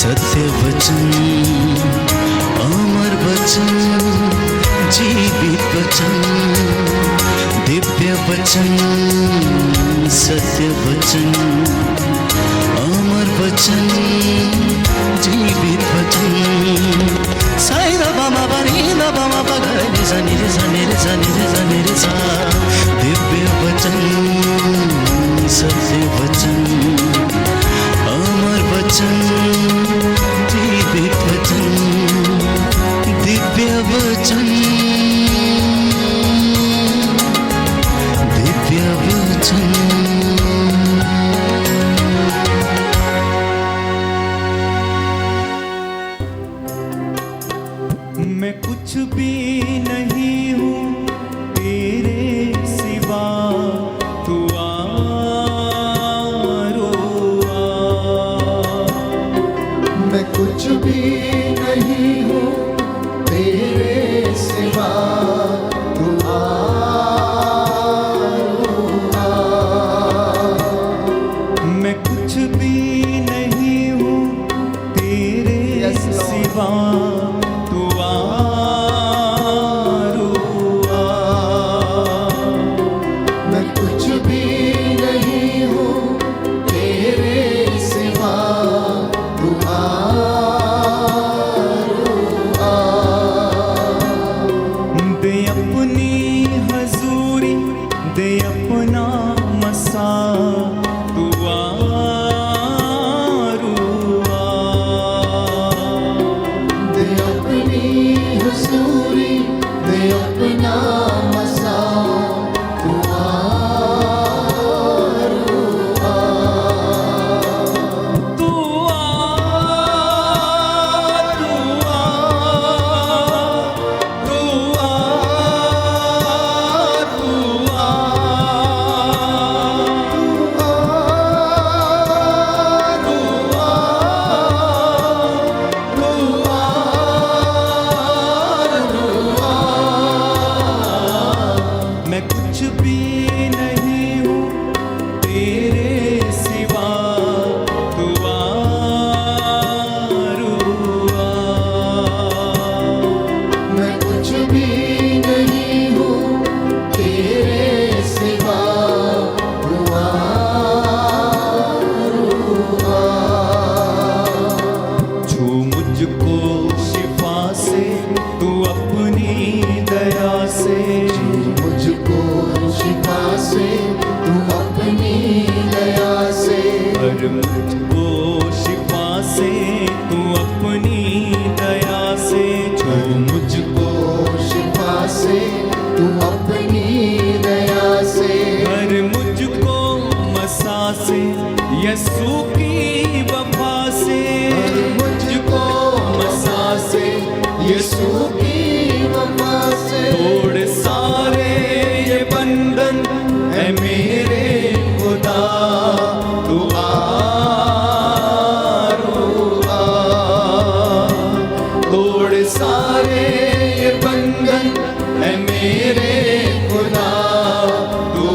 सत्य वचन, अमर वचन, जीवित वचन, दिव्य वचन, सत्य वचन, अमर वचन, जीवित वचन। साई दा बामा बनी दा बामा बगरे रे सा रे सा रे सा रे सा। दिव्य वचन, सत्य वचन, अमर वचन, जीवित वचन, दिव्य वचन, दिव्य वचन। मैं कुछ भी नहीं हूँ तेरे सिवा, तू मैं कुछ भी नहीं हूँ तेरे सिवा, तू मैं कुछ भी नहीं हूँ तेरे सिवा, तू मैं कुछ भी नहीं हूँ तेरे सिवा, तू दे अपनी हजूरी, दे अपना मसा, तू दे अपनी हुजूरी, दे अपना मसा, तू मैं कुछ भी नहीं हूँ तेरे सिवा, तू मैं कुछ भी नहीं हूँ तेरे सिवा, तू छू मुझको शिफा से, तू अपनी दया से, मुझको शिफा से, तू अपनी दया से, हर मुझको शिफा से, तू अपनी दया से, छू मुझको शिफा से, तू अपनी दया से, हर मुझको मसा से, यसू की वफा से, मुझको मसा से, यीशु की वफा से, तोड़ सारे ये बंधन है मेरे खुदा, तू तोड़ सारे ये बंधन है मेरे खुदा, तू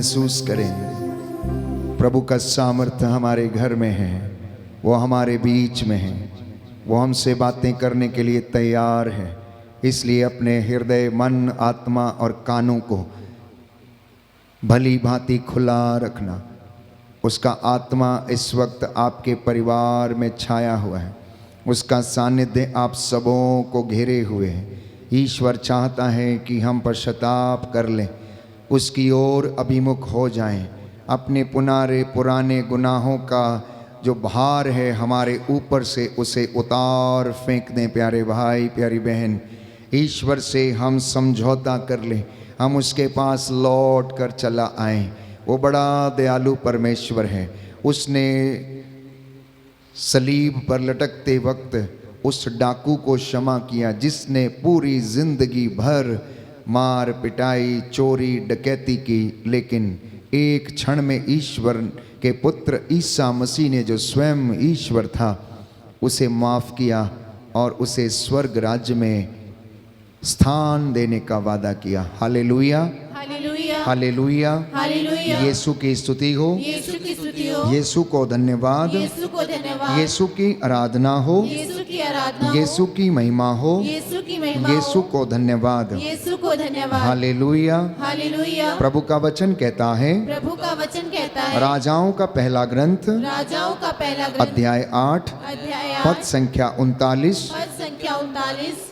महसूस करें। प्रभु का सामर्थ्य हमारे घर में है, वो हमारे बीच में है, वो हमसे बातें करने के लिए तैयार है। इसलिए अपने हृदय, मन, आत्मा और कानों को भली भांति खुला रखना। उसका आत्मा इस वक्त आपके परिवार में छाया हुआ है, उसका सानिध्य आप सबों को घेरे हुए है। ईश्वर चाहता है कि हम पश्चाताप कर लें, उसकी ओर अभिमुख हो जाएं, अपने पुराने गुनाहों का जो भार है हमारे ऊपर से उसे उतार फेंक दें। प्यारे भाई, प्यारी बहन, ईश्वर से हम समझौता कर लें, हम उसके पास लौट कर चला आएं। वो बड़ा दयालु परमेश्वर है। उसने सलीब पर लटकते वक्त उस डाकू को क्षमा किया जिसने पूरी जिंदगी भर मार पिटाई, चोरी, डकैती की, लेकिन एक क्षण में ईश्वर के पुत्र ईसा मसीह ने, जो स्वयं ईश्वर था, उसे माफ़ किया और उसे स्वर्ग राज्य में स्थान देने का वादा किया। Hallelujah, hallelujah, hallelujah, hallelujah. Yeshu की स्तुति हो, यीशु की स्तुति हो, यीशु को धन्यवाद, यीशु को धन्यवाद, यीशु की आराधना हो, यीशु की आराधना हो, यीशु की महिमा हो, यीशु की महिमा हो, यीशु को धन्यवाद। यीशु को धन्यवाद। हालेलुया। हालेलुया। प्रभु का वचन कहता है, प्रभु का वचन कहता है, राजाओं का पहला ग्रंथ राजाओं का पहला ग्रंथ अध्याय 8 अध्याय पद 8 संख्या 39, पद संख्या 39।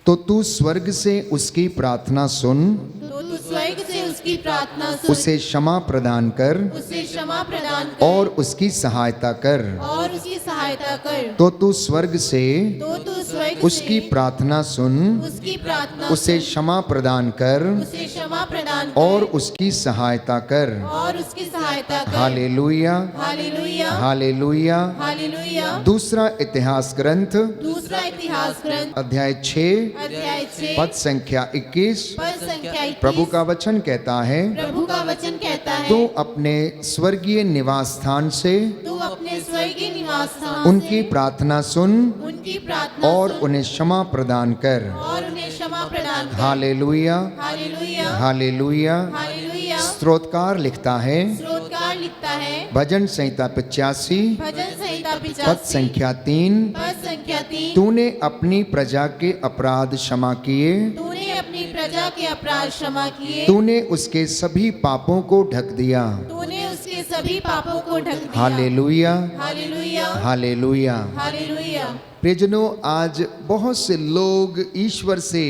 तो तू स्वर्ग से उसकी प्रार्थना सुन, तो तू स्वर्ग से उसकी प्रार्थना सुन, उसे क्षमा प्रदान कर उसे क्षमा प्रदान कर और उसकी सहायता कर। और उसकी सहायता कर। तो तू स्वर्ग से तो तू स्वर्ग उसकी से प्रार्थना सुन, उसकी प्रार्थना उसे सुन, क्षमा प्रदान कर उसे क्षमा प्रदान कर और उसकी सहायता कर। और उसकी सहायता कर। Hallelujah, hallelujah, hallelujah. हालेलुया। दूसरा इतिहास ग्रंथ दूसरा इतिहास ग्रंथ अध्याय 6 अध्याय 6 पद संख्या 21, पद संख्या 21। प्रभु का वचन कहता है, प्रभु का वचन कहता है, तू अपने स्वर्गीय निवास स्थान से तू अपने स्वर्गीय निवास स्थान उनकी से प्रार्थना सुन उनकी प्रार्थना और सुन उन्हें क्षमा प्रदान कर। और उन्हें क्षमा प्रदान कर। Hallelujah, hallelujah, hallelujah. हालेलुया। स्तोत्रकार लिखता है, स्रोतकार लिखता है, भजन संहिता 85 भजन संहिता पद 85 संख्या 3, पद संख्या 3। तूने अपनी प्रजा के अपराध क्षमा किए, तूने अपनी प्रजा के अपराध क्षमा किए, तूने उसके सभी पापों को ढक दिया। तूने उसके सभी पापों को ढक दिया। Hallelujah, hallelujah, hallelujah. हालेलुया। प्रियजनों, आज बहुत से लोग ईश्वर से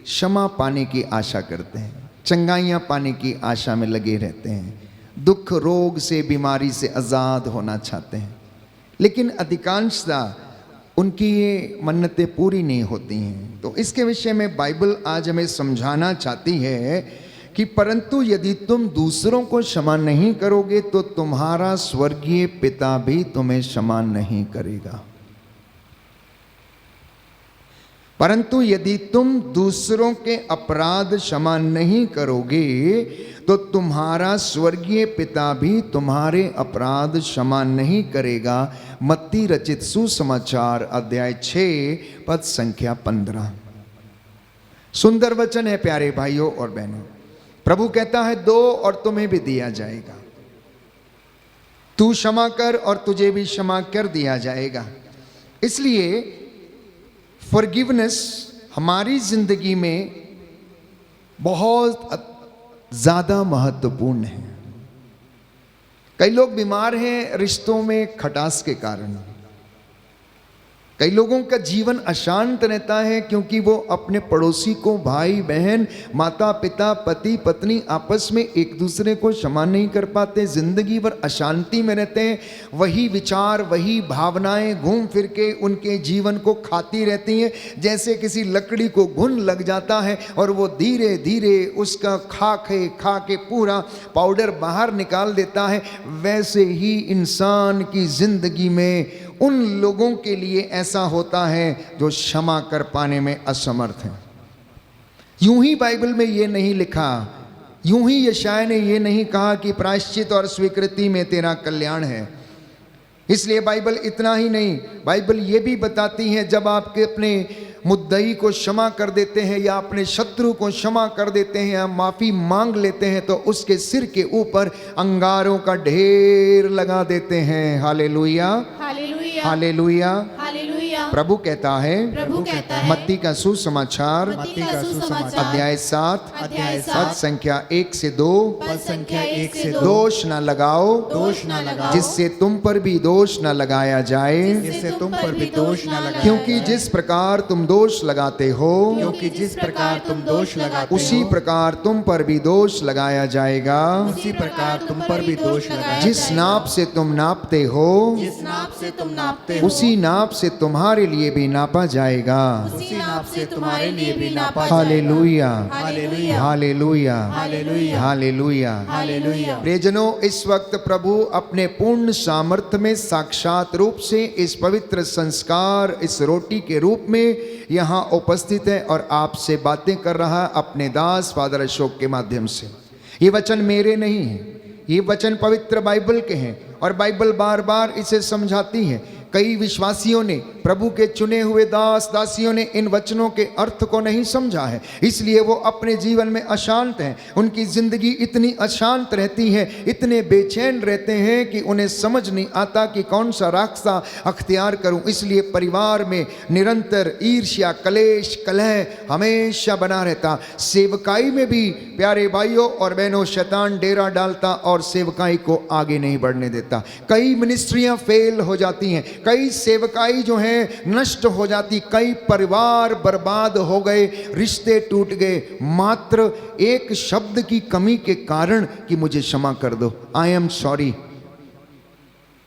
क्षमा पाने की आशा करते हैं, चंगाइयाँ पाने की आशा में लगे रहते हैं, दुख रोग से, बीमारी से आज़ाद होना चाहते हैं, लेकिन अधिकांशतः उनकी ये मन्नतें पूरी नहीं होती हैं। तो इसके विषय में बाइबल आज हमें समझाना चाहती है कि परंतु यदि तुम दूसरों को क्षमा नहीं करोगे तो तुम्हारा स्वर्गीय पिता भी तुम्हें क्षमा नहीं करेगा। परंतु यदि तुम दूसरों के अपराध क्षमा नहीं करोगे तो तुम्हारा स्वर्गीय पिता भी तुम्हारे अपराध क्षमा नहीं करेगा। मत्ती रचित सुसमाचार अध्याय 6 पद संख्या 15। सुंदर वचन है प्यारे भाइयों और बहनों। प्रभु कहता है, दो और तुम्हें भी दिया जाएगा, तू क्षमा कर और तुझे भी क्षमा कर दिया जाएगा। इसलिए फॉरगिवनेस हमारी जिंदगी में बहुत ज़्यादा महत्वपूर्ण है। कई लोग बीमार हैं रिश्तों में खटास के कारण। कई लोगों का जीवन अशांत रहता है क्योंकि वो अपने पड़ोसी को, भाई बहन, माता पिता, पति पत्नी आपस में एक दूसरे को क्षमा नहीं कर पाते, जिंदगी भर अशांति में रहते हैं। वही विचार, वही भावनाएं घूम फिर के उनके जीवन को खाती रहती हैं। जैसे किसी लकड़ी को घुन लग जाता है और वो धीरे धीरे उसका खा के पूरा पाउडर बाहर निकाल देता है, वैसे ही इंसान की जिंदगी में उन लोगों के लिए ऐसा होता है जो क्षमा कर पाने में असमर्थ हैं। यूं ही बाइबल में ये नहीं लिखा, यूं ही यशायाह ने ये नहीं कहा कि प्रायश्चित और स्वीकृति में तेरा कल्याण है। इसलिए बाइबल इतना ही नहीं, बाइबल ये भी बताती है जब आपके अपने मुद्दई को क्षमा कर देते हैं या अपने शत्रु को क्षमा कर देते हैं या माफ़ी मांग लेते हैं तो उसके सिर के ऊपर अंगारों का ढेर लगा देते हैं। Hallelujah, hallelujah, hallelujah. हालेलुया। प्रभु कहता है, प्रभु कहता है, मत्ती का सुसमाचार मत्ती का सुसमाचार अध्याय 7 अध्याय पद 7 संख्या 1 से 2, पद संख्या 1 से 2, दोष न लगाओ दोष न लगाओ, जिससे तुम पर भी दोष न लगाया जाए, जिससे तुम पर भी दोष न लगाया क्योंकि जाए। जिस प्रकार तुम दोष लगाते हो क्योंकि जिस प्रकार तुम दोष लगाते उसी हो, प्रकार तुम पर भी दोष लगाया जाएगा। उसी प्रकार तुम पर भी दोष लगाया जिस जाएगा। नाप से तुम नापते हो जिस नाप से तुम नापते हो, उसी नाप से तुम्हारे लिए भी नापा जाएगा। उसी नाप से तुम्हारे लिए भी नापा जाएगा। Hallelujah, hallelujah, hallelujah, hallelujah, hallelujah. Hallelujah. प्रियजनों, इस वक्त प्रभु अपने पूर्ण सामर्थ्य में साक्षात रूप से इस पवित्र संस्कार, इस रोटी के रूप में यहाँ उपस्थित है और आपसे बातें कर रहा है अपने दास फादर अशोक के माध्यम से। ये वचन मेरे नहीं है, ये वचन पवित्र बाइबल के हैं और बाइबल बार बार इसे समझाती है। कई विश्वासियों ने, प्रभु के चुने हुए दास दासियों ने इन वचनों के अर्थ को नहीं समझा है, इसलिए वो अपने जीवन में अशांत हैं। उनकी जिंदगी इतनी अशांत रहती है, इतने बेचैन रहते हैं कि उन्हें समझ नहीं आता कि कौन सा रास्ता अख्तियार करूं। इसलिए परिवार में निरंतर ईर्ष्या, कलेश, कलह हमेशा बना रहता। सेवकाई में भी प्यारे भाइयों और बहनों शैतान डेरा डालता और सेवकाई को आगे नहीं बढ़ने देता। कई मिनिस्ट्रियां फेल हो जाती हैं, कई सेवकाई जो है नष्ट हो जाती, कई परिवार बर्बाद हो गए, रिश्ते टूट गए, मात्र एक शब्द की कमी के कारण कि मुझे क्षमा कर दो, आई एम सॉरी।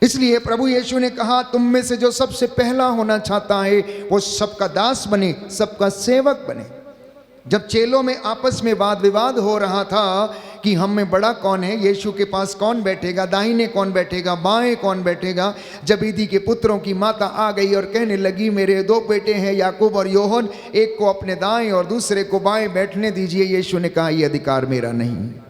इसलिए प्रभु यीशु ने कहा, तुम में से जो सबसे पहला होना चाहता है वो सबका दास बने, सबका सेवक बने। जब चेलों में आपस में वाद विवाद हो रहा था कि हम में बड़ा कौन है, यीशु के पास कौन बैठेगा, दाहिने कौन बैठेगा, बाएं कौन बैठेगा, जबीदी के पुत्रों की माता आ गई और कहने लगी, मेरे दो बेटे हैं याकूब और योहन, एक को अपने दाएं और दूसरे को बाएं बैठने दीजिए। यीशु ने कहा, यह अधिकार मेरा नहीं है,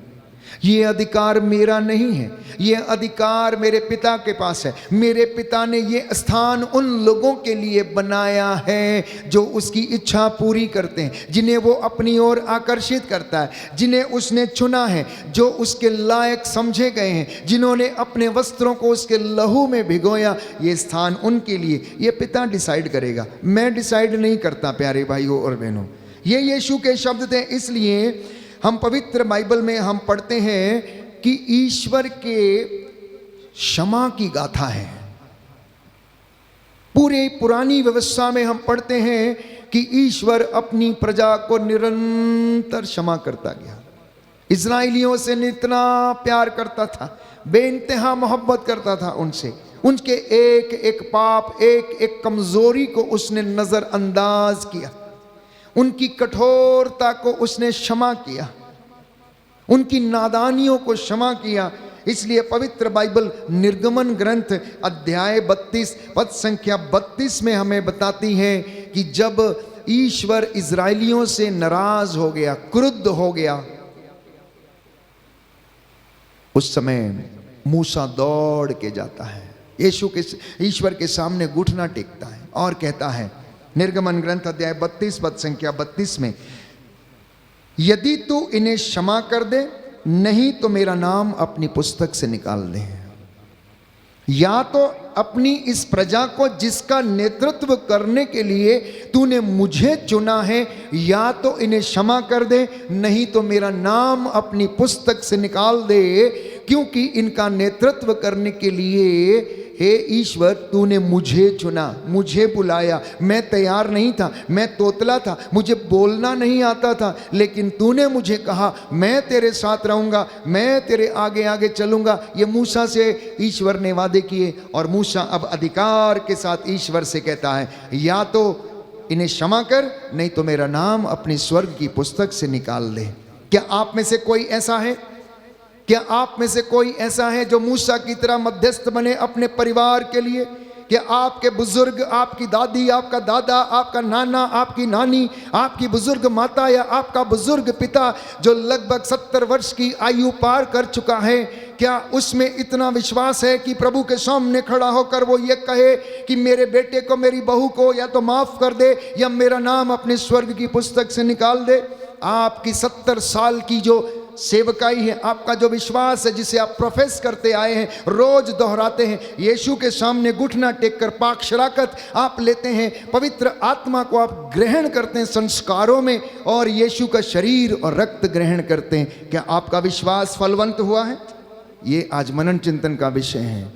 ये अधिकार मेरा नहीं है, ये अधिकार मेरे पिता के पास है। मेरे पिता ने ये स्थान उन लोगों के लिए बनाया है जो उसकी इच्छा पूरी करते हैं, जिन्हें वो अपनी ओर आकर्षित करता है, जिन्हें उसने चुना है, जो उसके लायक समझे गए हैं, जिन्होंने अपने वस्त्रों को उसके लहू में भिगोया। ये स्थान उनके लिए, ये पिता डिसाइड करेगा, मैं डिसाइड नहीं करता। प्यारे भाइयों और बहनों, ये यीशु के शब्द थे। इसलिए हम पवित्र बाइबल में हम पढ़ते हैं कि ईश्वर के क्षमा की गाथा है। पूरे पुरानी व्यवस्था में हम पढ़ते हैं कि ईश्वर अपनी प्रजा को निरंतर क्षमा करता गया। इस्राएलियों से इतना प्यार करता था, बेइंतहा मोहब्बत करता था उनसे। उनके एक एक पाप, एक एक कमजोरी को उसने नजरअंदाज किया, उनकी कठोरता को उसने क्षमा किया, उनकी नादानियों को क्षमा किया। इसलिए पवित्र बाइबल निर्गमन ग्रंथ अध्याय 32 पद संख्या 32 में हमें बताती है कि जब ईश्वर इजराइलियों से नाराज हो गया, क्रुद्ध हो गया, उस समय मूसा दौड़ के जाता है, यीशु के ईश्वर के सामने घुटना टेकता है और कहता है, निर्गमन ग्रंथ अध्याय 32 पद संख्या 32 में, यदि तू इन्हें क्षमा कर दे, नहीं तो मेरा नाम अपनी पुस्तक से निकाल दे। या तो अपनी इस प्रजा को जिसका नेतृत्व करने के लिए तूने मुझे चुना है, या तो इन्हें क्षमा कर दे, नहीं तो मेरा नाम अपनी पुस्तक से निकाल दे, क्योंकि इनका नेतृत्व करने के लिए हे ईश्वर तूने मुझे चुना, मुझे बुलाया। मैं तैयार नहीं था, मैं तोतला था, मुझे बोलना नहीं आता था, लेकिन तूने मुझे कहा मैं तेरे साथ रहूँगा, मैं तेरे आगे आगे चलूँगा। ये मूसा से ईश्वर ने वादे किए और मूसा अब अधिकार के साथ ईश्वर से कहता है, या तो इन्हें क्षमा कर, नहीं तो मेरा नाम अपनी स्वर्ग की पुस्तक से निकाल दे। क्या आप में से कोई ऐसा है? क्या आप में से कोई ऐसा है जो मूसा की तरह मध्यस्थ बने अपने परिवार के लिए? कि आपके बुजुर्ग, आपकी दादी, आपका दादा, आपका नाना, आपकी नानी, आपकी बुजुर्ग माता या आपका बुजुर्ग पिता जो लगभग 70 वर्ष की आयु पार कर चुका है, क्या उसमें इतना विश्वास है कि प्रभु के सामने खड़ा होकर वो ये कहे कि मेरे बेटे को, मेरी बहू को या तो माफ कर दे या मेरा नाम अपने स्वर्ग की पुस्तक से निकाल दे? आपकी 70 साल की जो सेवकाई है, आपका जो विश्वास है जिसे आप प्रोफेस करते आए हैं, रोज दोहराते हैं, यीशु के सामने घुटना टेक कर पाक शराकत आप लेते हैं, पवित्र आत्मा को आप ग्रहण करते हैं संस्कारों में और यीशु का शरीर और रक्त ग्रहण करते हैं, क्या आपका विश्वास फलवंत हुआ है? ये आज मनन चिंतन का विषय है।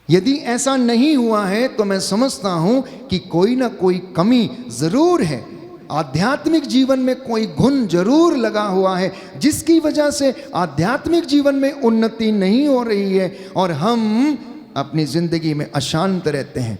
यदि ऐसा नहीं हुआ है तो मैं समझता हूं कि कोई ना कोई कमी जरूर है, आध्यात्मिक जीवन में कोई गुण जरूर लगा हुआ है जिसकी वजह से आध्यात्मिक जीवन में उन्नति नहीं हो रही है और हम अपनी जिंदगी में अशांत रहते हैं।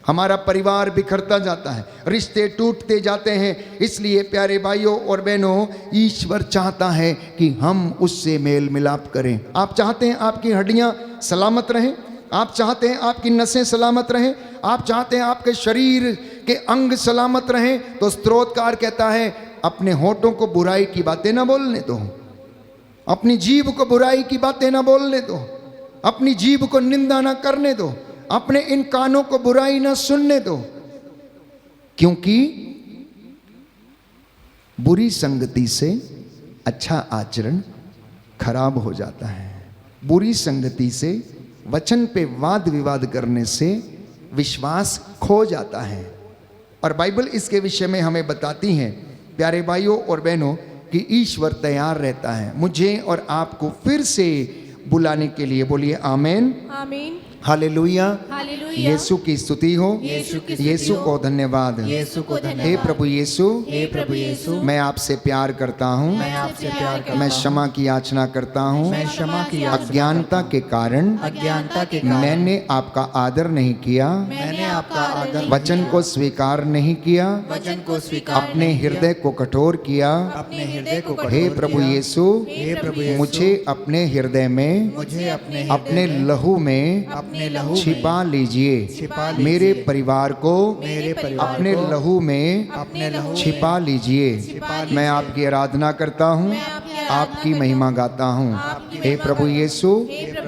हमारा परिवार बिखरता जाता है, रिश्ते टूटते जाते हैं। इसलिए प्यारे भाइयों और बहनों, ईश्वर चाहता है कि हम उससे मेल मिलाप करें। आप चाहते हैं आपकी हड्डियां सलामत रहें, आप चाहते हैं आपकी नसें सलामत रहें, आप चाहते हैं आपके शरीर के अंग सलामत रहें, तो स्तोत्रकार कहता है अपने होठों को बुराई की बातें ना बोलने दो, अपनी जीभ को बुराई की बातें ना बोलने दो, अपनी जीभ को निंदा ना करने दो, अपने इन कानों को बुराई ना सुनने दो, क्योंकि बुरी संगति से अच्छा आचरण खराब हो जाता है। बुरी संगति से, वचन पे वाद विवाद करने से विश्वास खो जाता है। और बाइबल इसके विषय में हमें बताती है प्यारे भाइयों और बहनों कि ईश्वर तैयार रहता है मुझे और आपको फिर से बुलाने के लिए। बोलिए आमीन, आमीन, हालेलुया, हालेलुया। यीशु की स्तुति हो, यीशु की स्तुति यीशु हो। को धन्यवाद। यीशु को धन्यवाद। हे प्रभु यीशु, हे प्रभु यीशु, मैं आपसे प्यार करता हूँ, मैं आपसे प्यार करता मैं हूँ। क्षमा की याचना करता हूँ। मैं क्षमा की याचना अज्ञानता के कारण अज्ञानता के कारण मैंने आपका आदर नहीं किया, मैंने आपका आदर नहीं वचन को स्वीकार नहीं किया, वचन को स्वीकार अपने नहीं किया, हृदय को कठोर किया। अपने हृदय को कठोर हे किया। प्रभु यीशु, हे प्रभु यीशु, मुझे अपने हृदय में, मुझे अपने अपने लहू में अपने लहू में छिपा लीजिए। छिपा लीजिए। मेरे परिवार को मेरे परिवार अपने को लहू में अपने लहू छिपा लीजिए। छिपा मैं आपकी आराधना करता हूँ, आपकी महिमा गाता हूँ। हे प्रभु यीशु,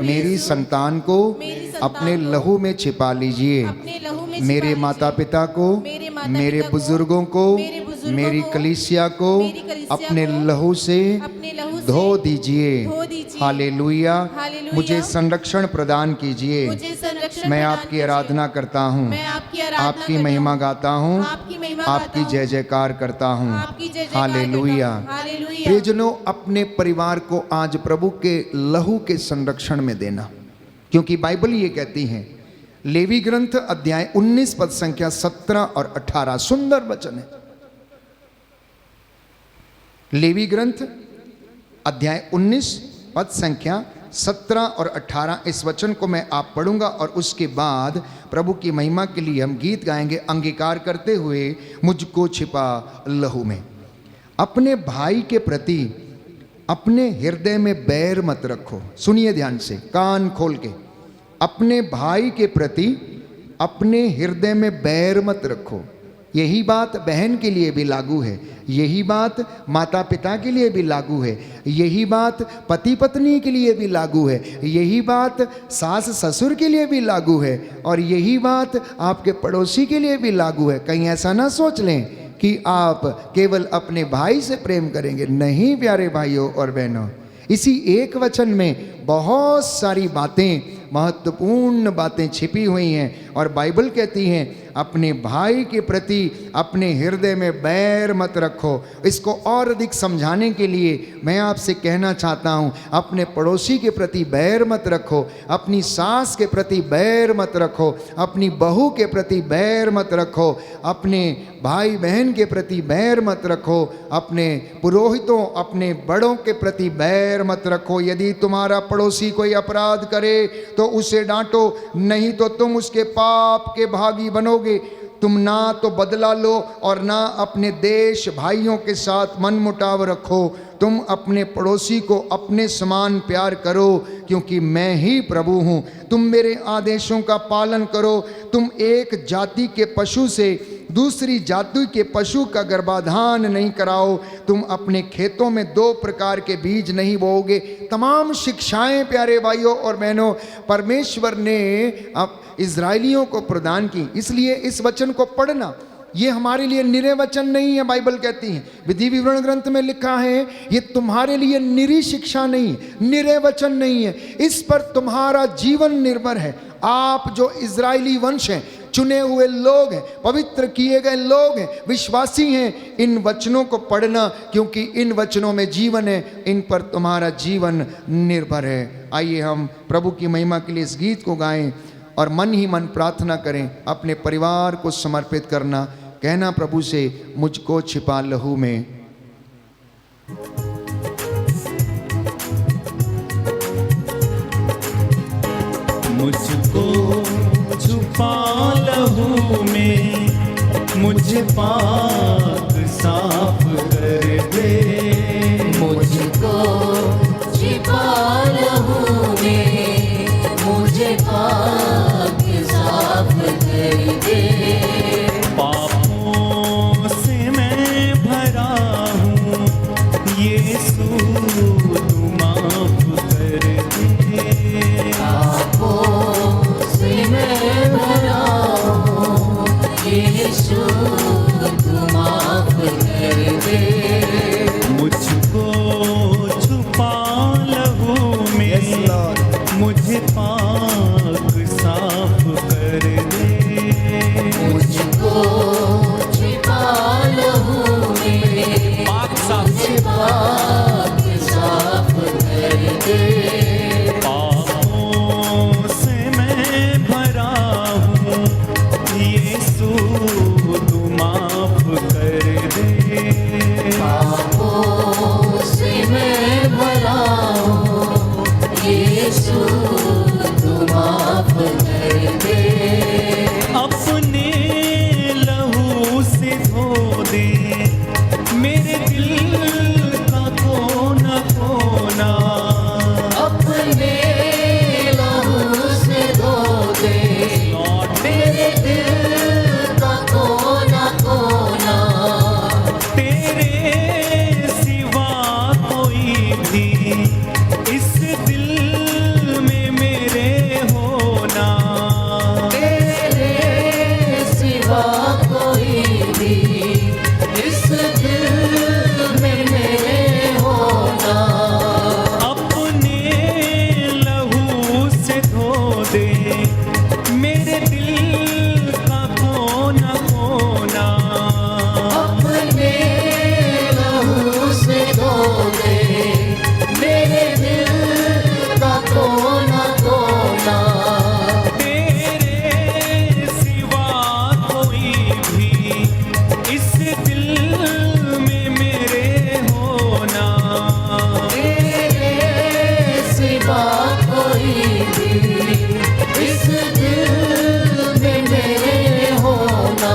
मेरी संतान को अपने लहू में छिपा लीजिए। अपने लहू में मेरे छिपा माता पिता को, मेरे माता मेरे पिता को, बुजुर्गों को, मेरे बुजुर्गों मेरी को, कलीसिया को मेरी कलीसिया अपने को लहू से अपने लहू से धो दीजिए। धो दीजिए। हालेलुया। हालेलुया। मुझे संरक्षण प्रदान कीजिए। मुझे संरक्षण मैं प्रदान आपकी कीजिए। आराधना करता हूँ, मैं आपकी आराधना आपकी करता महिमा हूँ, गाता हूँ, आपकी महिमा गाता आपकी हूँ, जय जयकार करता हूँ। आपकी जय जयकार हालेलुया। करता हूँ। हालेलुया। प्रियजनों, अपने परिवार को आज प्रभु के लहू के संरक्षण में देना, क्योंकि बाइबल ये कहती है, लेवी ग्रंथ अध्याय 19 पद संख्या 17 और 18, सुंदर वचन है। लेवी ग्रंथ अध्याय 19 पद संख्या 17 और 18, इस वचन को मैं आप पढ़ूंगा और उसके बाद प्रभु की महिमा के लिए हम गीत गाएंगे, अंगीकार करते हुए मुझको छिपा लहू में। अपने भाई के प्रति अपने हृदय में बैर मत रखो। सुनिए ध्यान से, कान खोल के। अपने भाई के प्रति अपने हृदय में बैर मत रखो। यही बात बहन के लिए भी लागू है, यही बात माता पिता के लिए भी लागू है, यही बात पति पत्नी के लिए भी लागू है, यही बात सास ससुर के लिए भी लागू है, और यही बात आपके पड़ोसी के लिए भी लागू है। कहीं ऐसा ना सोच लें कि आप केवल अपने भाई से प्रेम करेंगे। नहीं प्यारे भाइयों और बहनों, इसी एक वचन में बहुत सारी बातें, महत्वपूर्ण बातें छिपी हुई हैं। और बाइबल कहती है अपने भाई के प्रति अपने हृदय में बैर मत रखो। इसको और अधिक समझाने के लिए मैं आपसे कहना चाहता हूँ, अपने पड़ोसी के प्रति बैर मत रखो, अपनी सास के प्रति बैर मत रखो, अपनी बहू के प्रति बैर मत रखो, अपने भाई बहन के प्रति बैर मत रखो, अपने पुरोहितों, अपने बड़ों के प्रति बैर मत रखो। यदि तुम्हारा पड़ोसी कोई अपराध करे तो उसे डांटो, नहीं तो तुम उसके पाप के भागी बनोगे। तुम ना तो बदला लो और ना अपने देश भाइयों के साथ मनमुटाव रखो। तुम अपने पड़ोसी को अपने समान प्यार करो, क्योंकि मैं ही प्रभु हूँ। तुम मेरे आदेशों का पालन करो। तुम एक जाति के पशु से दूसरी जाति के पशु का गर्भाधान नहीं कराओ। तुम अपने खेतों में 2 प्रकार के बीज नहीं बोओगे। तमाम शिक्षाएं प्यारे भाइयों और बहनों परमेश्वर ने अब इजराइलियों को प्रदान की। इसलिए इस वचन को पढ़ना ये हमारे लिए निरे वचन नहीं है। बाइबल कहती है, विधि विवरण ग्रंथ में लिखा है, ये तुम्हारे लिए निरी शिक्षा नहीं, निरे वचन नहीं है। इस पर तुम्हारा जीवन निर्भर है। आप जो इजरायली वंश हैं, चुने हुए लोग हैं, पवित्र किए गए लोग हैं, विश्वासी हैं, इन वचनों को पढ़ना, क्योंकि इन वचनों में जीवन है। इन पर तुम्हारा जीवन निर्भर है। आइए हम प्रभु की महिमा के लिए इस गीत को गाएं और मन ही मन प्रार्थना करें। अपने परिवार को समर्पित करना, कहना प्रभु से, मुझको छिपा लहू में। मुझको छुपा लहू में, मुझे पाक साफ कर दे। मुझको छिपा लहू में, मुझे पाक साफ कर दे। पापों से मैं भरा हूँ, यीशु तू माफ कर दे। पापों से मैं भरा हूँ, यीशु तू माफ कर दे। मुझको छुपा लहू में, मुझे पाक साफ कर दे। मुझको छिपा लहू में, पाक साफ, मुझे पाक साफ कर दे। पापों से मैं भरा हूँ, यीशु तू माफ कर दे। पापों से मैं भरा हूँ, यीशु तू माफ कर दे। अपने लहू से धो दे मेरे दिल का कोना कोना। अपने लहू से धो दे मेरे दिल का कोना कोना। तेरे सिवा कोई भी इस दिल में मेरे होना। तेरे सिवा कोई भी इस दिल में मेरे होना। अपने लहू से धो दे मेरे दिल का कोना कोना। अपने लहू से धो दे मेरे दिल का कोना कोना। तेरे सिवा कोई भी इस दिल में मेरे होना। तेरे सिवा कोई भी इस दिल में मेरे होना।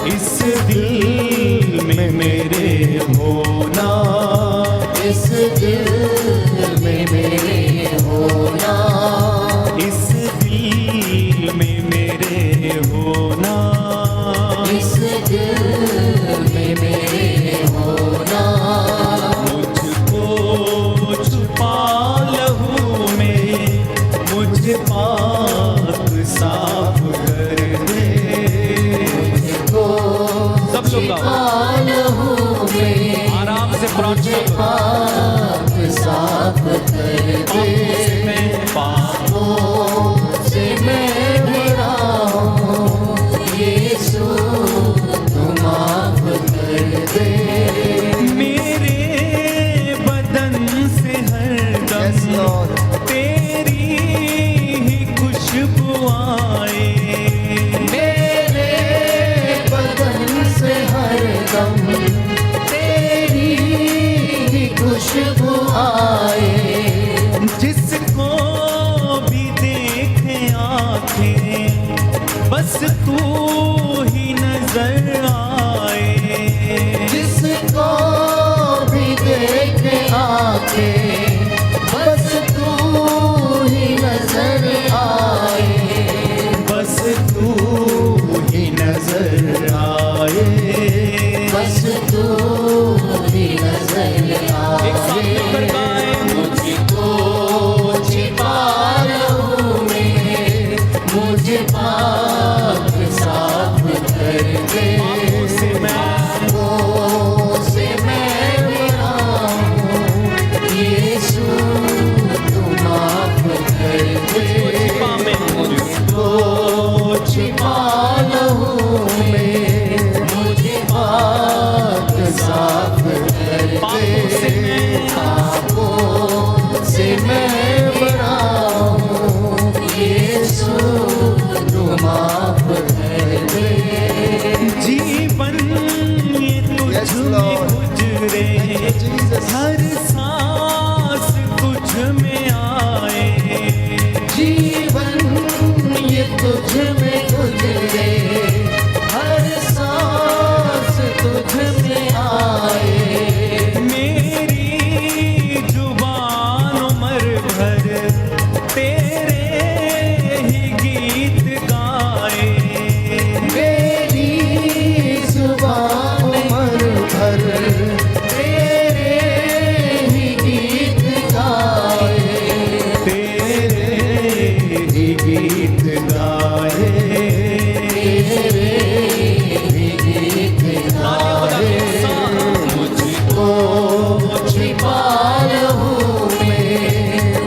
इस दिल में मेरे होना। इस दिल में मेरे होना। इस दिल में मेरे होना। इस दिल में मेरे होना। मुझको छुपा लहू में, मुझे पाक साफ कर दे। मुझको सब लोग गाओ, छिपा लहू में, आराम से प्रार्थना करो। पाक साफ कर दे। पापों से मैं पापों से मैं भरा हूँ, यीशु तू माफ कर दे। मेरे बदन से हरदम तेरी ही खुशबू आए। मेरे बदन से हरदम तेरी ही खुशबू आए। जिसको भी देखे आंखें, बस तू मस्तूरी नजर एक साथ आए, मिलकर गाएं। मुझको छिपा लहू में, मुझे पाक साफ कर दे। पापों से मैं पापों से मैं बना हूँ, यीशु तू माफ कर दे। छिपा में मुझको छिपा लहू में, मुझे पाक साफ कर पापों से दे। मैं पापों से मैं बना हूँ, यीशु तू माफ कर दे। जीवन ये Yes, तुझ में Lord. गुजरे, Jesus. हर सांस तुझ में आए। जीवन ये तुझ में गुजरे, हर सांस तुझ में आए। मेरी जुबान उम्र भर तेरे ही गीत गाए। मेरी जुबान उम्र भर तेरे ही गीत गाए, तेरे ही गीत गाए। तेरे ही गीत गाए। मुझको छिपा लहू में,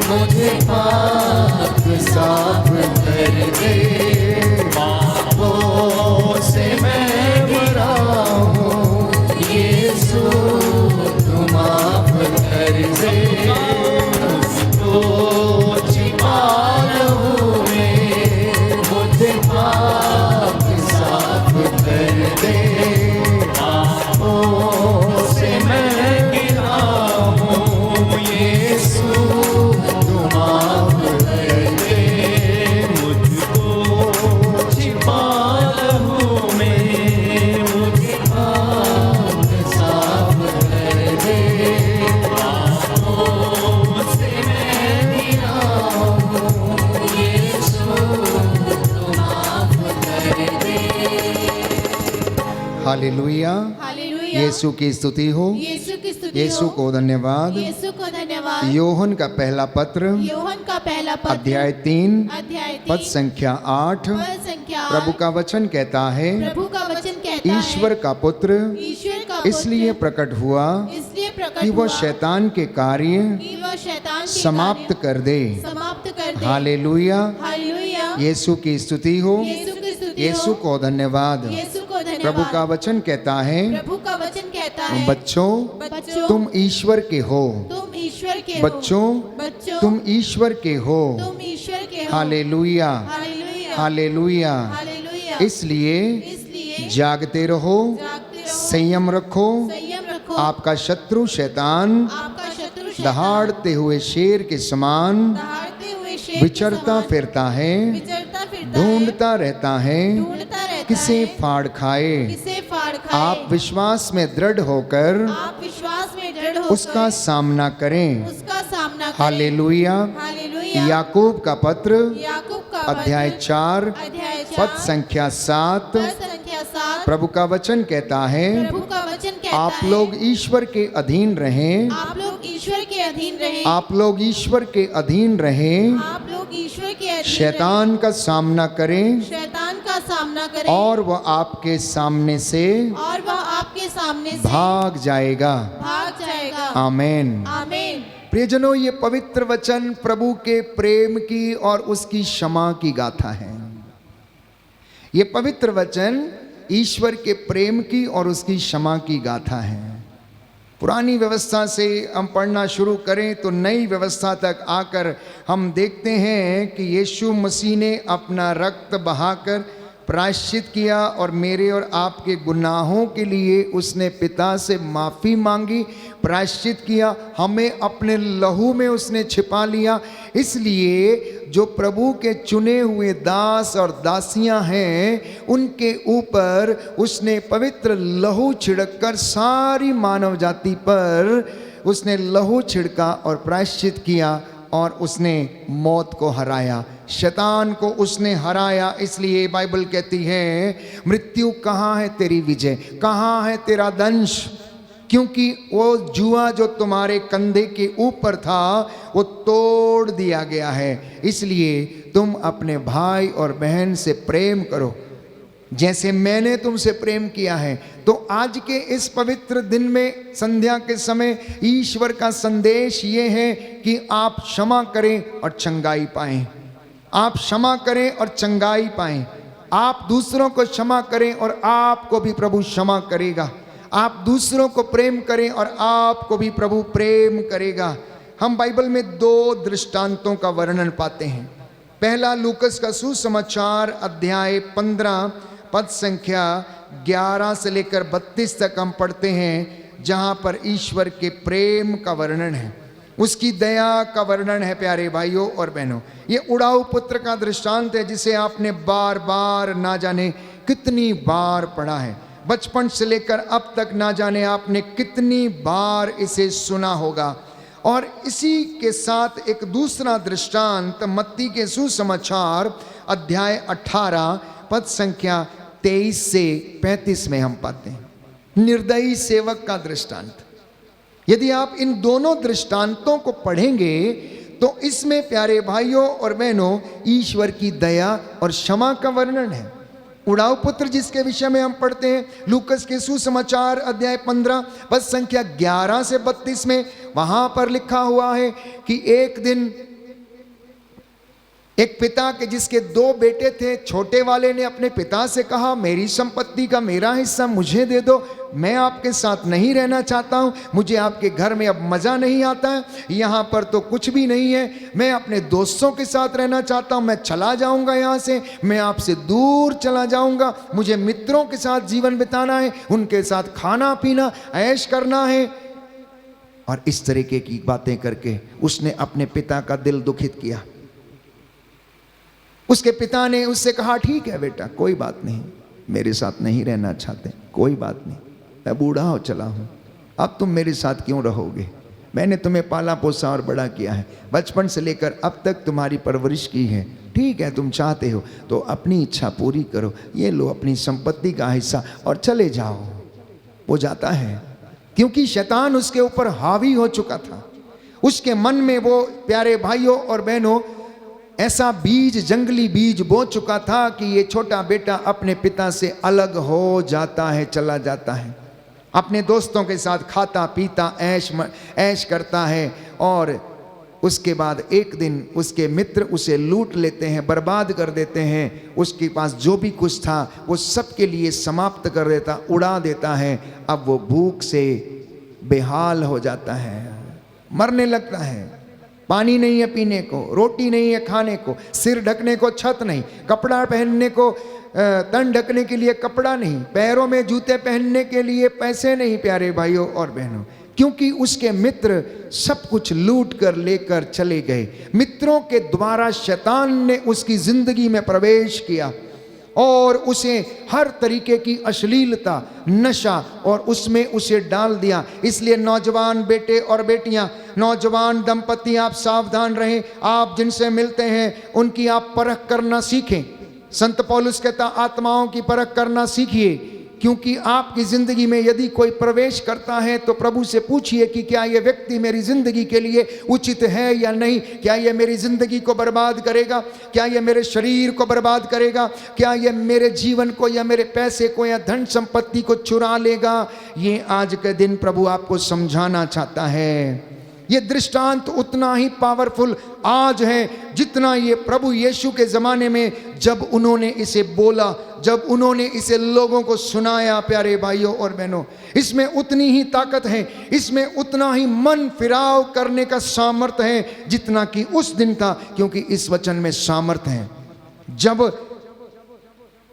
मुझे पाक साफ कर दे। पापों से मैं बना हूँ, यीशु तू माफ कर दे। मुझको छिपा लहू में, मुझे पाक साफ कर दे। पापों से मैं गिरा हूँ, यीशु तू माफ कर दे। मुझको छिपा लहू में, मुझे पाक साफ कर दे। पापों से मैं गिरा हूँ, यीशु तू माफ कर दे। हालेलुया। हालेलुया। यीशु की स्तुति हो। यीशु की स्तुति यीशु हो। को धन्यवाद। यीशु को धन्यवाद। योहन का पहला पत्र योहन का पहला पत्र अध्याय 3 अध्याय 3 पद संख्या 8। पद संख्या 8। प्रभु का वचन कहता है, प्रभु का वचन कहता ईश्वर है, का पुत्र ईश्वर का पुत्र इसलिए प्रकट हुआ इसलिए प्रकट कि वह हुआ शैतान के कार्य कि वह शैतान के समाप्त कार्य कर दे। समाप्त कर दे। हालेलुया। हालेलुया। यीशु की स्तुति हो। यीशु की स्तुति यीशु हो। को धन्यवाद। यीशु को धन्यवाद। प्रभु का वचन कहता है, प्रभु का वचन कहता है, बच्चों बच्चों तुम ईश्वर के हो। तुम ईश्वर के हो। बच्चों बच्चों तुम ईश्वर के हो। तुम ईश्वर के हो। हालेलुया। हालेलुया। हालेलुया। हालेलुया। इसलिए इसलिए जागते रहो, जागते रहो, संयम रखो। संयम रखो। आपका शत्रु शैतान आपका शत्रु शैतान दहाड़ते हुए शेर के समान दहाड़ते हुए शेर विचरता फिरता है, विचरता फिरता ढूंढता रहता है है, ढूंढता रहता किसे है, फाड़ खाए। किसे फाड़ खाए। आप विश्वास में दृढ़ होकर आप विश्वास में दृढ़ होकर उसका सामना करें। उसका सामना करें। हालेलुया। हालेलुया। याकूब का पत्र याकूब का अध्याय पत्र, 4 अध्याय 4 पद संख्या 7। पद संख्या 7। प्रभु का वचन कहता है, प्रभु का वचन कहता आप है, लोग ईश्वर के अधीन रहें। आप लोग ईश्वर के अधीन रहे। आप लोग ईश्वर के अधीन रहें। आप लोग ईश्वर के अधीन शैतान का सामना करें रहे। शैतान का सामना करें और वह आपके सामने से और वह आपके सामने से भाग जाएगा। भाग जाएगा। आमेन। आमीन। प्रियजनों, ये पवित्र वचन प्रभु के प्रेम की और उसकी क्षमा की गाथा है। ये पवित्र वचन ईश्वर के प्रेम की और उसकी क्षमा की गाथा है। पुरानी व्यवस्था से हम पढ़ना शुरू करें तो नई व्यवस्था तक आकर हम देखते हैं कि यीशु मसीह ने अपना रक्त बहाकर प्रायश्चित किया और मेरे और आपके गुनाहों के लिए उसने पिता से माफ़ी मांगी, प्रायश्चित किया, हमें अपने लहू में उसने छिपा लिया। इसलिए जो प्रभु के चुने हुए दास और दासियां हैं उनके ऊपर उसने पवित्र लहू छिड़ककर सारी मानव जाति पर उसने लहू छिड़का और प्रायश्चित किया और उसने मौत को हराया, शैतान को उसने हराया। इसलिए बाइबल कहती है, मृत्यु कहाँ है तेरी विजय, कहाँ है तेरा दंश? क्योंकि वो जुआ जो तुम्हारे कंधे के ऊपर था वो तोड़ दिया गया है। इसलिए तुम अपने भाई और बहन से प्रेम करो जैसे मैंने तुमसे प्रेम किया है। तो आज के इस पवित्र दिन में संध्या के समय ईश्वर का संदेश ये है कि आप क्षमा करें और चंगाई पाएं। आप क्षमा करें और चंगाई पाएं। आप दूसरों को क्षमा करें और आपको भी प्रभु क्षमा करेगा। आप दूसरों को प्रेम करें और आपको भी प्रभु प्रेम करेगा। हम बाइबल में 2 दृष्टांतों का वर्णन पाते हैं। पहला लूकस का सुसमाचार अध्याय 15 पद संख्या 11 से लेकर 32 तक हम पढ़ते हैं, जहां पर ईश्वर के प्रेम का वर्णन है, उसकी दया का वर्णन है। प्यारे भाइयों और बहनों, ये उड़ाऊ पुत्र का दृष्टांत है जिसे आपने बार बार ना जाने कितनी बार पढ़ा है। बचपन से लेकर अब तक ना जाने आपने कितनी बार इसे सुना होगा। और इसी के साथ एक दूसरा दृष्टांत मत्ती के सुसमाचार अध्याय 18 पद संख्या 23 से 35 में हम पाते हैं, निर्दयी सेवक का दृष्टांत। यदि आप इन दोनों दृष्टांतों को पढ़ेंगे तो इसमें प्यारे भाइयों और बहनों ईश्वर की दया और क्षमा का वर्णन है। उड़ाऊ पुत्र जिसके विषय में हम पढ़ते हैं लूकस के सुसमाचार अध्याय 15 पद संख्या 11 से 32 में, वहां पर लिखा हुआ है कि एक दिन एक पिता के जिसके 2 बेटे थे, छोटे वाले ने अपने पिता से कहा, मेरी संपत्ति का मेरा हिस्सा मुझे दे दो, मैं आपके साथ नहीं रहना चाहता हूँ, मुझे आपके घर में अब मज़ा नहीं आता है, यहाँ पर तो कुछ भी नहीं है, मैं अपने दोस्तों के साथ रहना चाहता हूँ, मैं चला जाऊँगा यहाँ से, मैं आपसे दूर चला जाऊँगा, मुझे मित्रों के साथ जीवन बिताना है, उनके साथ खाना पीना ऐश करना है। और इस तरीके की बातें करके उसने अपने पिता का दिल दुखित किया। उसके पिता ने उससे कहा, ठीक है बेटा, कोई बात नहीं, मेरे साथ नहीं रहना चाहते, कोई बात नहीं, मैं बूढ़ा हो चला हूँ, अब तुम मेरे साथ क्यों रहोगे? मैंने तुम्हें पाला पोसा और बड़ा किया है, बचपन से लेकर अब तक तुम्हारी परवरिश की है, ठीक है, तुम चाहते हो तो अपनी इच्छा पूरी करो, ये लो अपनी संपत्ति का हिस्सा और चले जाओ। वो जाता है क्योंकि शैतान उसके ऊपर हावी हो चुका था। उसके मन में वो प्यारे भाइयों और बहनों ऐसा बीज, जंगली बीज बो चुका था कि ये छोटा बेटा अपने पिता से अलग हो जाता है, चला जाता है, अपने दोस्तों के साथ खाता पीता ऐश करता है। और उसके बाद एक दिन उसके मित्र उसे लूट लेते हैं, बर्बाद कर देते हैं, उसके पास जो भी कुछ था वो सबके लिए समाप्त कर देता, उड़ा देता है। अब वो भूख से बेहाल हो जाता है, मरने लगता है। पानी नहीं है पीने को, रोटी नहीं है खाने को, सिर ढकने को छत नहीं, कपड़ा पहनने को, तन ढकने के लिए कपड़ा नहीं, पैरों में जूते पहनने के लिए पैसे नहीं प्यारे भाइयों और बहनों, क्योंकि उसके मित्र सब कुछ लूट कर लेकर चले गए। मित्रों के द्वारा शैतान ने उसकी जिंदगी में प्रवेश किया और उसे हर तरीके की अश्लीलता, नशा और उसमें उसे डाल दिया। इसलिए नौजवान बेटे और बेटियां, नौजवान दंपति, आप सावधान रहें। आप जिनसे मिलते हैं उनकी आप परख करना सीखें। संत पौलुस कहता, आत्माओं की परख करना सीखिए, क्योंकि आपकी जिंदगी में यदि कोई प्रवेश करता है तो प्रभु से पूछिए कि क्या ये व्यक्ति मेरी जिंदगी के लिए उचित है या नहीं। क्या ये मेरी जिंदगी को बर्बाद करेगा? क्या ये मेरे शरीर को बर्बाद करेगा? क्या ये मेरे जीवन को या मेरे पैसे को या धन संपत्ति को चुरा लेगा? ये आज के दिन प्रभु आपको समझाना चाहता है। ये दृष्टांत उतना ही पावरफुल आज है जितना ये प्रभु यीशु के ज़माने में जब उन्होंने इसे बोला, जब उन्होंने इसे लोगों को सुनाया। प्यारे भाइयों और बहनों, इसमें उतनी ही ताकत है, इसमें उतना ही मन फिराव करने का सामर्थ्य है जितना कि उस दिन था, क्योंकि इस वचन में सामर्थ्य है। जब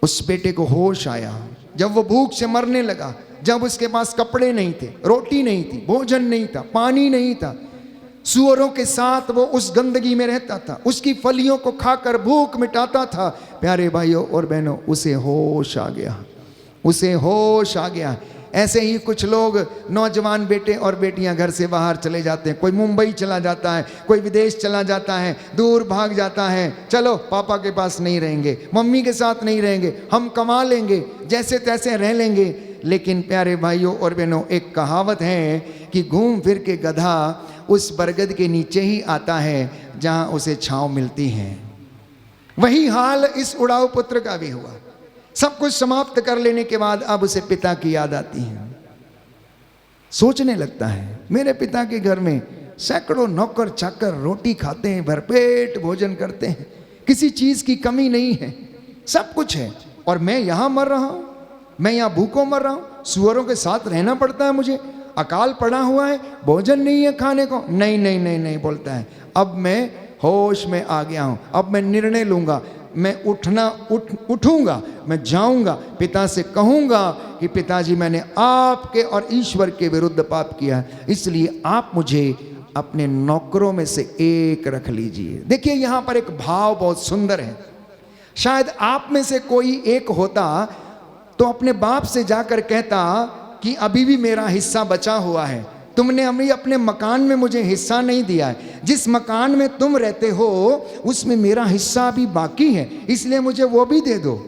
उस बेटे को होश आया, जब वो भूख से मरने लगा, जब उसके पास कपड़े नहीं थे, रोटी नहीं थी, भोजन नहीं था, पानी नहीं था, सूअरों के साथ वो उस गंदगी में रहता था, उसकी फलियों को खाकर भूख मिटाता था। प्यारे भाइयों और बहनों, उसे होश आ गया, उसे होश आ गया। ऐसे ही कुछ लोग नौजवान बेटे और बेटियां घर से बाहर चले जाते हैं। कोई मुंबई चला जाता है, कोई विदेश चला जाता है, दूर भाग जाता है। चलो पापा के पास नहीं रहेंगे, मम्मी के साथ नहीं रहेंगे, हम कमा लेंगे, जैसे तैसे रह लेंगे। लेकिन प्यारे भाइयों और बहनों, एक कहावत है कि घूम फिर के गधा उस बरगद के नीचे ही आता है जहां उसे छांव मिलती है। वही हाल इस उड़ाऊ पुत्र का भी हुआ। सब कुछ समाप्त कर लेने के बाद अब उसे पिता की याद आती है। सोचने लगता है, मेरे पिता के घर में सैकड़ों नौकर चाकर रोटी खाते हैं, भरपेट भोजन करते हैं, किसी चीज की कमी नहीं है, सब कुछ है, और मैं यहां मर रहा हूं, मैं यहां भूखों मर रहा हूं, सुअरों के साथ रहना पड़ता है मुझे, अकाल पड़ा हुआ है, भोजन नहीं है खाने को। नहीं नहीं नहीं नहीं बोलता है, अब मैं होश में आ गया हूं, अब मैं निर्णय लूंगा, मैं उठूंगा, मैं जाऊंगा, पिता से कहूंगा कि पिताजी मैंने आपके और ईश्वर के विरुद्ध पाप किया, इसलिए आप मुझे अपने नौकरों में से एक रख लीजिए। देखिए यहां पर एक भाव बहुत सुंदर है। शायद आप में से कोई एक होता तो अपने बाप से जाकर कहता कि अभी भी मेरा हिस्सा बचा हुआ है, तुमने अभी अपने मकान में मुझे हिस्सा नहीं दिया है, जिस मकान में तुम रहते हो उसमें मेरा हिस्सा अभी बाकी है, इसलिए मुझे वो भी दे दो।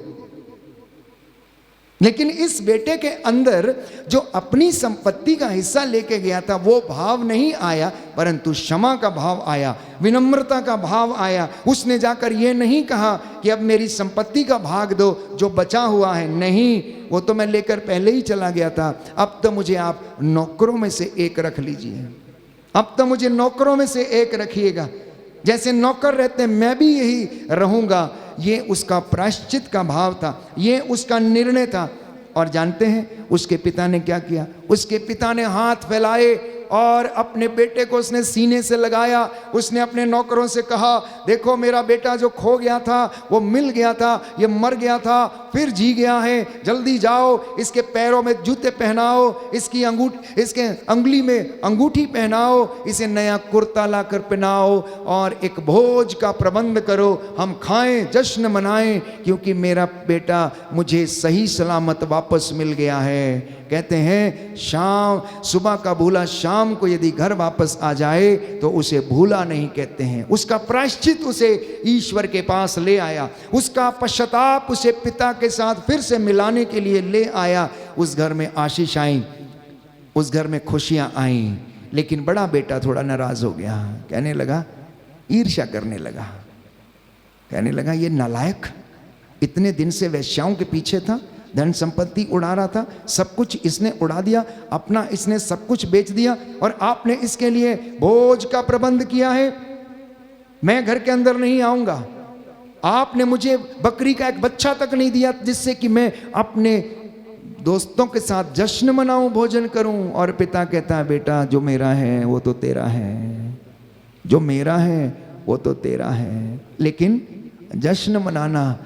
लेकिन इस बेटे के अंदर जो अपनी संपत्ति का हिस्सा लेके गया था वो भाव नहीं आया, परंतु क्षमा का भाव आया, विनम्रता का भाव आया। उसने जाकर ये नहीं कहा कि अब मेरी संपत्ति का भाग दो जो बचा हुआ है, नहीं, वो तो मैं लेकर पहले ही चला गया था, अब तो मुझे आप नौकरों में से एक रख लीजिए, अब तो मुझे नौकरों में से एक रखिएगा, जैसे नौकर रहते हैं मैं भी यही रहूंगा। ये उसका प्रायश्चित का भाव था, ये उसका निर्णय था। और जानते हैं उसके पिता ने क्या किया? उसके पिता ने हाथ फैलाए और अपने बेटे को उसने सीने से लगाया। उसने अपने नौकरों से कहा, देखो मेरा बेटा जो खो गया था वो मिल गया था, ये मर गया था फिर जी गया है, जल्दी जाओ इसके पैरों में जूते पहनाओ, इसकी इसके अंगुली में अंगूठी पहनाओ, इसे नया कुर्ता लाकर पहनाओ और एक भोज का प्रबंध करो, हम खाएं, जश्न मनाएं, क्योंकि मेरा बेटा मुझे सही सलामत वापस मिल गया है। कहते हैं शाम, सुबह का भूला शाम को यदि घर वापस आ जाए तो उसे भूला नहीं कहते हैं। उसका प्रायश्चित उसे ईश्वर के पास ले आया, उसका पश्चाताप उसे पिता के साथ फिर से मिलाने के लिए ले आया। उस घर में आशीष आई, उस घर में खुशियां आई। लेकिन बड़ा बेटा थोड़ा नाराज हो गया, कहने लगा, ईर्ष्या करने लगा, कहने लगा ये नालायक इतने दिन से वेश्याओं के पीछे था, धन संपत्ति उड़ा रहा था, सब कुछ इसने उड़ा दिया, अपना इसने सब कुछ बेच दिया और आपने इसके लिए भोज का प्रबंध किया है। मैं घर के अंदर नहीं आऊंगा, आपने मुझे बकरी का एक बच्चा तक नहीं दिया जिससे कि मैं अपने दोस्तों के साथ जश्न मनाऊं, भोजन करूं। और पिता कहता है, बेटा जो मेरा है वो तो तेरा है, जो मेरा है वो तो तेरा है, लेकिन जश्न मनाना,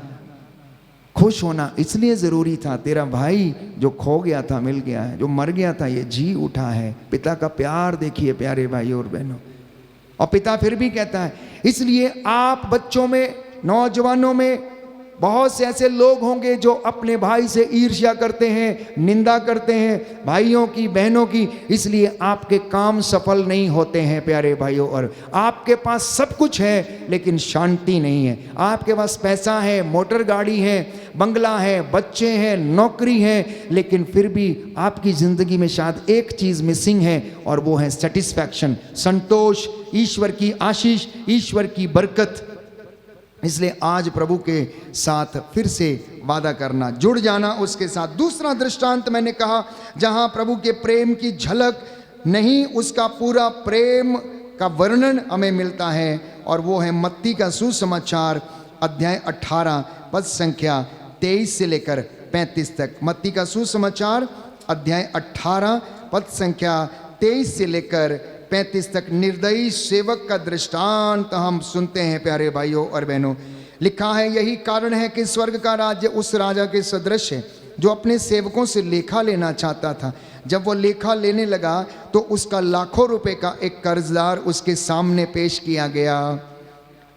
खुश होना इसलिए ज़रूरी था। तेरा भाई जो खो गया था मिल गया है, जो मर गया था ये जी उठा है। पिता का प्यार देखिए प्यारे भाइयों और बहनों। और पिता फिर भी कहता है, इसलिए आप बच्चों में, नौजवानों में बहुत से ऐसे लोग होंगे जो अपने भाई से ईर्ष्या करते हैं, निंदा करते हैं भाइयों की, बहनों की, इसलिए आपके काम सफल नहीं होते हैं प्यारे भाइयों। और आपके पास सब कुछ है लेकिन शांति नहीं है। आपके पास पैसा है, मोटर गाड़ी है, बंगला है, बच्चे हैं, नौकरी है, लेकिन फिर भी आपकी ज़िंदगी में शायद एक चीज़ मिसिंग है और वो है सेटिस्फैक्शन, संतोष, ईश्वर की आशीष, ईश्वर की बरकत। इसलिए आज प्रभु के साथ फिर से वादा करना, जुड़ जाना उसके साथ। दूसरा दृष्टांत मैंने कहा जहां प्रभु के प्रेम की झलक नहीं, उसका पूरा प्रेम का वर्णन हमें मिलता है, और वो है मत्ती का सुसमाचार अध्याय 18 पद संख्या 23 से लेकर 35 तक। मत्ती का सुसमाचार अध्याय 18 पद संख्या 23 से लेकर 35 तक निर्दयी सेवक का दृष्टांत हम सुनते हैं प्यारे भाइयों और बहनों। लिखा है, यही कारण है कि स्वर्ग का राज्य उस राजा के सदृश है जो अपने सेवकों से लेखा लेना चाहता था। जब वो लेखा लेने लगा तो उसका लाखों रुपए का एक कर्जदार उसके सामने पेश किया गया।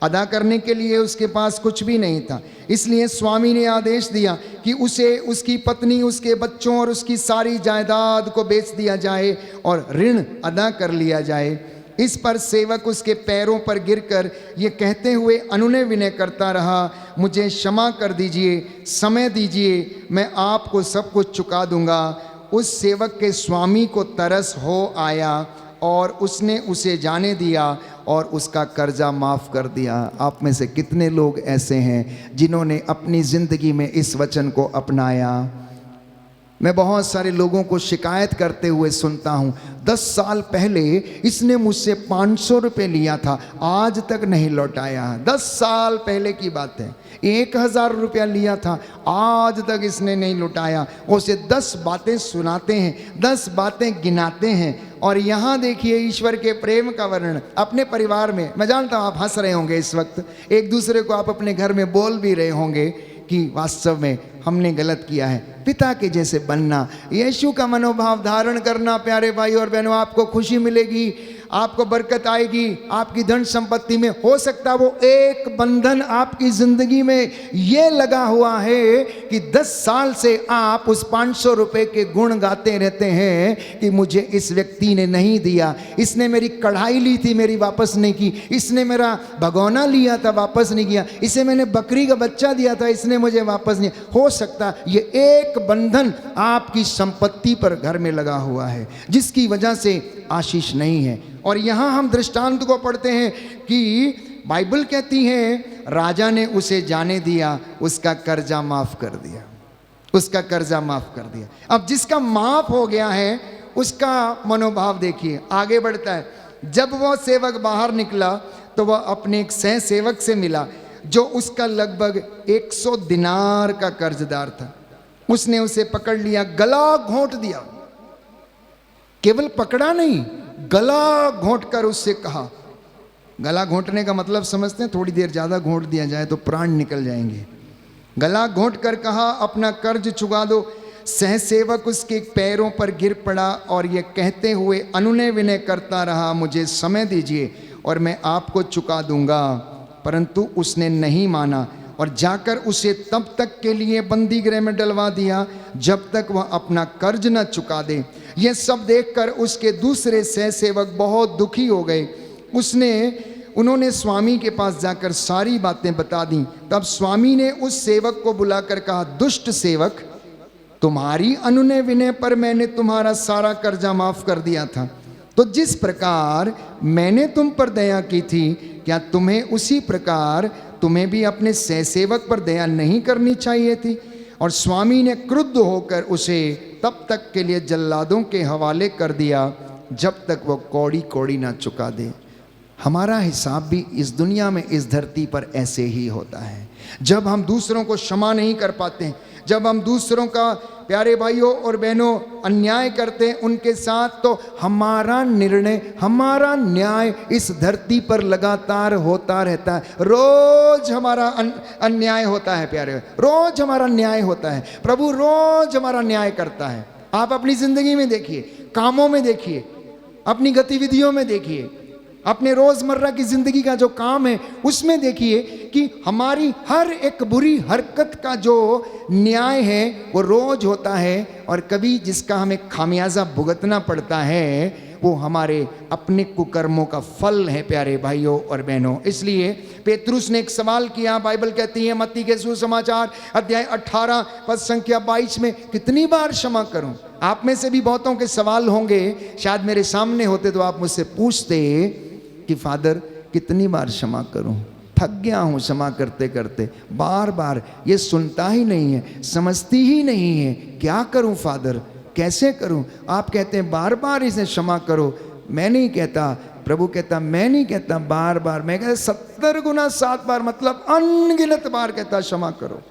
अदा करने के लिए उसके पास कुछ भी नहीं था। इसलिए स्वामी ने आदेश दिया कि उसे, उसकी पत्नी, उसके बच्चों और उसकी सारी जायदाद को बेच दिया जाए और ऋण अदा कर लिया जाए। इस पर सेवक उसके पैरों पर गिरकर ये कहते हुए अनुनय विनय करता रहा, मुझे क्षमा कर दीजिए, समय दीजिए, मैं आपको सब कुछ चुका दूंगा। उस सेवक के स्वामी को तरस हो आया और उसने उसे जाने दिया और उसका कर्जा माफ़ कर दिया। आप में से कितने लोग ऐसे हैं जिन्होंने अपनी ज़िंदगी में इस वचन को अपनाया? मैं बहुत सारे लोगों को शिकायत करते हुए सुनता हूँ, 10 साल पहले इसने मुझसे 500 रुपये लिया था, आज तक नहीं लौटाया। 10 साल पहले की बात है। 1000 रुपया लिया था, आज तक इसने नहीं लौटाया। उसे 10 बातें सुनाते हैं, 10 बातें गिनाते हैं। और यहाँ देखिए ईश्वर के प्रेम का वर्णन अपने परिवार में। मैं जानता हूँ आप हंस रहे होंगे इस वक्त, एक दूसरे को आप अपने घर में बोल भी रहे होंगे कि वास्तव में हमने गलत किया है। पिता के जैसे बनना, यीशु का मनोभाव धारण करना, प्यारे भाई और बहनों, आपको खुशी मिलेगी, आपको बरकत आएगी, आपकी धन संपत्ति में। हो सकता है वो एक बंधन आपकी जिंदगी में ये लगा हुआ है कि 10 साल से आप उस 500 रुपए के गुण गाते रहते हैं कि मुझे इस व्यक्ति ने नहीं दिया, इसने मेरी कढ़ाई ली थी मेरी वापस नहीं की, इसने मेरा भगोना लिया था वापस नहीं किया, इसे मैंने बकरी का बच्चा दिया था इसने मुझे वापस नहीं। हो सकता ये एक बंधन आपकी संपत्ति पर घर में लगा हुआ है जिसकी वजह से आशीष नहीं है। और यहाँ हम दृष्टांत को पढ़ते हैं कि बाइबल कहती है राजा ने उसे जाने दिया, उसका कर्जा माफ कर दिया, उसका कर्जा माफ कर दिया। अब जिसका माफ हो गया है उसका मनोभाव देखिए, आगे बढ़ता है। जब वह सेवक बाहर निकला तो वह अपने एक सह सेवक से मिला जो उसका लगभग 100 दिनार का कर्जदार था। उसने उसे पकड़ लिया, गला घोंट दिया, केवल पकड़ा नहीं, गला घोंट कर उससे कहा। गला घोंटने का मतलब समझते हैं? थोड़ी देर ज़्यादा घोंट दिया जाए तो प्राण निकल जाएंगे। गला घोंट कर कहा, अपना कर्ज चुका दो। सहसेवक उसके पैरों पर गिर पड़ा और ये कहते हुए अनुनय विनय करता रहा, मुझे समय दीजिए और मैं आपको चुका दूंगा। परंतु उसने नहीं माना और जाकर उसे तब तक के लिए बंदी गृह में डलवा दिया जब तक वह अपना कर्ज न चुका दे। यह सब देखकर उसके दूसरे सहसेवक बहुत दुखी हो गए। उन्होंने स्वामी के पास जाकर सारी बातें बता दी। तब स्वामी ने उस सेवक को बुलाकर कहा, दुष्ट सेवक, तुम्हारी अनुनय विनय पर मैंने तुम्हारा सारा कर्जा माफ कर दिया था, तो जिस प्रकार मैंने तुम पर दया की थी, क्या तुम्हें उसी प्रकार तुम्हें भी अपने सहसेवक पर दया नहीं करनी चाहिए थी? और स्वामी ने क्रुद्ध होकर उसे तब तक के लिए जल्लादों के हवाले कर दिया जब तक वो कौड़ी कौड़ी ना चुका दे। हमारा हिसाब भी इस दुनिया में, इस धरती पर ऐसे ही होता है। जब हम दूसरों को क्षमा नहीं कर पाते हैं, जब हम दूसरों का, प्यारे भाइयों और बहनों, अन्याय करते हैं उनके साथ, तो हमारा निर्णय, हमारा न्याय इस धरती पर लगातार होता रहता है। रोज हमारा अन्याय होता है प्यारे, रोज हमारा न्याय होता है। प्रभु रोज हमारा न्याय करता है। आप अपनी जिंदगी में देखिए, कामों में देखिए, अपनी गतिविधियों में देखिए, अपने रोजमर्रा की जिंदगी का जो काम है उसमें देखिए कि हमारी हर एक बुरी हरकत का जो न्याय है वो रोज होता है। और कभी जिसका हमें खामियाजा भुगतना पड़ता है वो हमारे अपने कुकर्मों का फल है प्यारे भाइयों और बहनों। इसलिए पेतरुस ने एक सवाल किया। बाइबल कहती है मत्ती के सुसमाचार अध्याय 18 पद संख्या 22 में, कितनी बार क्षमा करूं? आप में से भी बहुतों के सवाल होंगे, शायद मेरे सामने होते तो आप मुझसे पूछते कि फादर कितनी बार क्षमा करूं? थक गया हूं क्षमा करते करते, बार बार ये सुनता ही नहीं है, समझती ही नहीं है, क्या करूं फादर, कैसे करूं? आप कहते हैं बार बार इसे क्षमा करो। मैं नहीं कहता, प्रभु कहता मैं नहीं कहता बार बार, मैं कहता 70 गुना 7 बार, मतलब अनगिनत बार कहता क्षमा करो।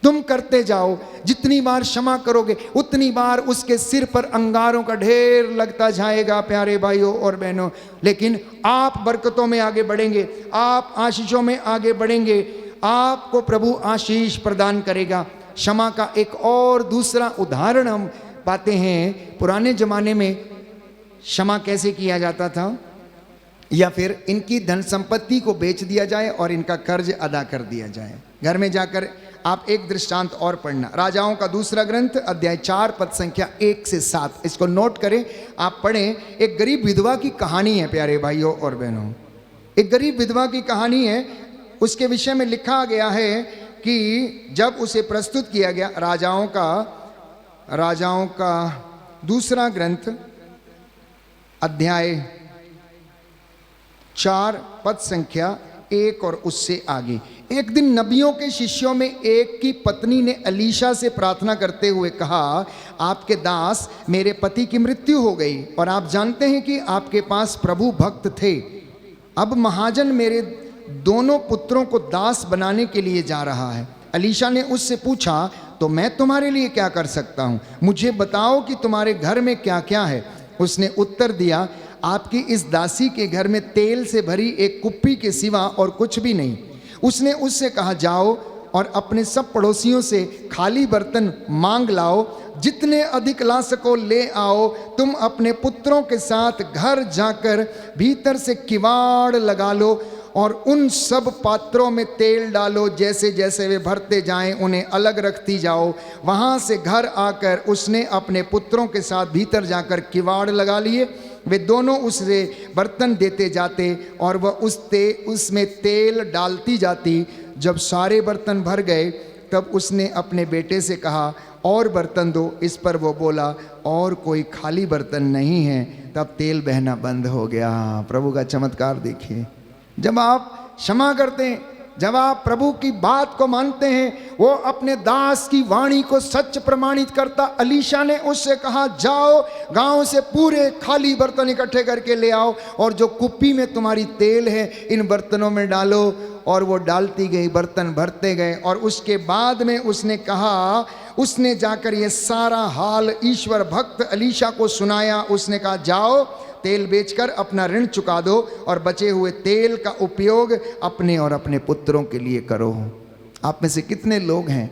तुम करते जाओ, जितनी बार क्षमा करोगे उतनी बार उसके सिर पर अंगारों का ढेर लगता जाएगा प्यारे भाइयों और बहनों। लेकिन आप बरकतों में आगे बढ़ेंगे, आप आशीषों में आगे बढ़ेंगे, आपको प्रभु आशीष प्रदान करेगा। क्षमा का एक और दूसरा उदाहरण हम पाते हैं। पुराने जमाने में क्षमा कैसे किया जाता था? या फिर इनकी धन संपत्ति को बेच दिया जाए और इनका कर्ज अदा कर दिया जाए। घर में जाकर आप एक दृष्टांत और पढ़ना, राजाओं का दूसरा ग्रंथ अध्याय 4 पद संख्या 1 से 7, इसको नोट करें, आप पढ़ें। एक गरीब विधवा की कहानी है प्यारे भाइयों और बहनों, एक गरीब विधवा की कहानी है। उसके विषय में लिखा गया है कि जब उसे प्रस्तुत किया गया, राजाओं का दूसरा ग्रंथ अध्याय 4 पद संख्या 1 और उससे आगे। एक दिन नबियों के शिष्यों में एक की पत्नी ने अलीशा से प्रार्थना करते हुए कहा, आपके दास मेरे पति की मृत्यु हो गई और आप जानते हैं कि आपके पास प्रभु भक्त थे। अब महाजन मेरे दोनों पुत्रों को दास बनाने के लिए जा रहा है। अलीशा ने उससे पूछा, तो मैं तुम्हारे लिए क्या कर सकता हूँ? मुझे बताओ कि तुम्हारे घर में क्या क्या है। उसने उत्तर दिया, आपकी इस दासी के घर में तेल से भरी एक कुप्पी के सिवा और कुछ भी नहीं। उसने उससे कहा, जाओ और अपने सब पड़ोसियों से खाली बर्तन मांग लाओ, जितने अधिक ला सको ले आओ। तुम अपने पुत्रों के साथ घर जाकर भीतर से किवाड़ लगा लो और उन सब पात्रों में तेल डालो, जैसे जैसे वे भरते जाएं उन्हें अलग रखती जाओ। वहाँ से घर आकर उसने अपने पुत्रों के साथ भीतर जाकर किवाड़ लगा लिए। वे दोनों उसे बर्तन देते जाते और वह उसमें तेल डालती जाती। जब सारे बर्तन भर गए तब उसने अपने बेटे से कहा, और बर्तन दो। इस पर वो बोला, और कोई खाली बर्तन नहीं है। तब तेल बहना बंद हो गया। प्रभु का चमत्कार देखिए। जब आप क्षमा करते हैं, जब आप प्रभु की बात को मानते हैं, वो अपने दास की वाणी को सच प्रमाणित करता। अलीशा ने उससे कहा, जाओ गांव से पूरे खाली बर्तन इकट्ठे करके ले आओ और जो कुप्पी में तुम्हारी तेल है इन बर्तनों में डालो। और वो डालती गई, बर्तन भरते गए। और उसके बाद में उसने कहा, उसने जाकर ये सारा हाल ईश्वर भक्त अलीशा को सुनाया। उसने कहा, जाओ तेल बेचकर अपना ऋण चुका दो और बचे हुए तेल का उपयोग अपने और अपने पुत्रों के लिए करो। आप में से कितने लोग हैं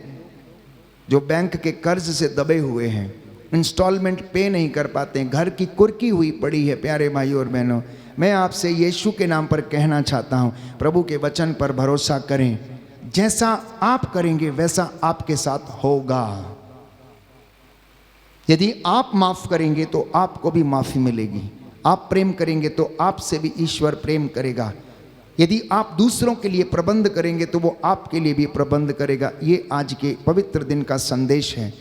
जो बैंक के कर्ज से दबे हुए हैं, इंस्टॉलमेंट पे नहीं कर पाते हैं, घर की कुर्की हुई पड़ी है? प्यारे भाइयों और बहनों, मैं आपसे यीशु के नाम पर कहना चाहता हूँ, प्रभु के वचन पर भरोसा करें। जैसा आप करेंगे वैसा आपके साथ होगा। यदि आप माफ करेंगे तो आपको भी माफी मिलेगी। आप प्रेम करेंगे तो आपसे भी ईश्वर प्रेम करेगा। यदि आप दूसरों के लिए प्रबंध करेंगे तो वो आपके लिए भी प्रबंध करेगा। ये आज के पवित्र दिन का संदेश है।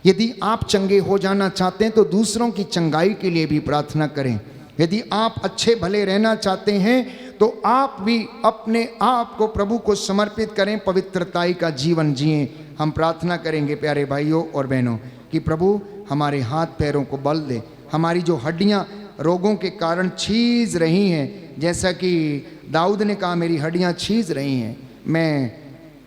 यदि आप चंगे हो जाना चाहते हैं तो दूसरों की चंगाई के लिए भी प्रार्थना करें। यदि आप अच्छे भले रहना चाहते हैं तो आप भी अपने आप को प्रभु को समर्पित करें, पवित्रताई का जीवन जिएं। हम प्रार्थना करेंगे प्यारे भाइयों और बहनों कि प्रभु हमारे हाथ पैरों को बल दे। हमारी जो हड्डियां रोगों के कारण छीज रही हैं, जैसा कि दाऊद ने कहा, मेरी हड्डियां छीज रही हैं, मैं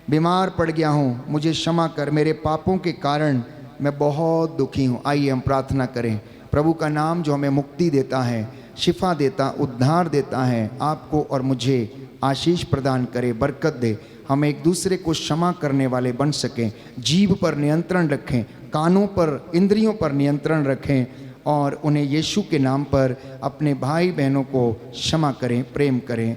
बीमार पड़ गया हूँ, मुझे क्षमा कर, मेरे पापों के कारण मैं बहुत दुखी हूँ। आइए हम प्रार्थना करें। प्रभु का नाम जो हमें मुक्ति देता है, शिफा देता, उद्धार देता है, आपको और मुझे आशीष प्रदान करे, बरकत दे। हम एक दूसरे को क्षमा करने वाले बन सकें, जीभ पर नियंत्रण रखें, कानों पर, इंद्रियों पर नियंत्रण रखें और उन्हें यीशु के नाम पर अपने भाई बहनों को क्षमा करें, प्रेम करें।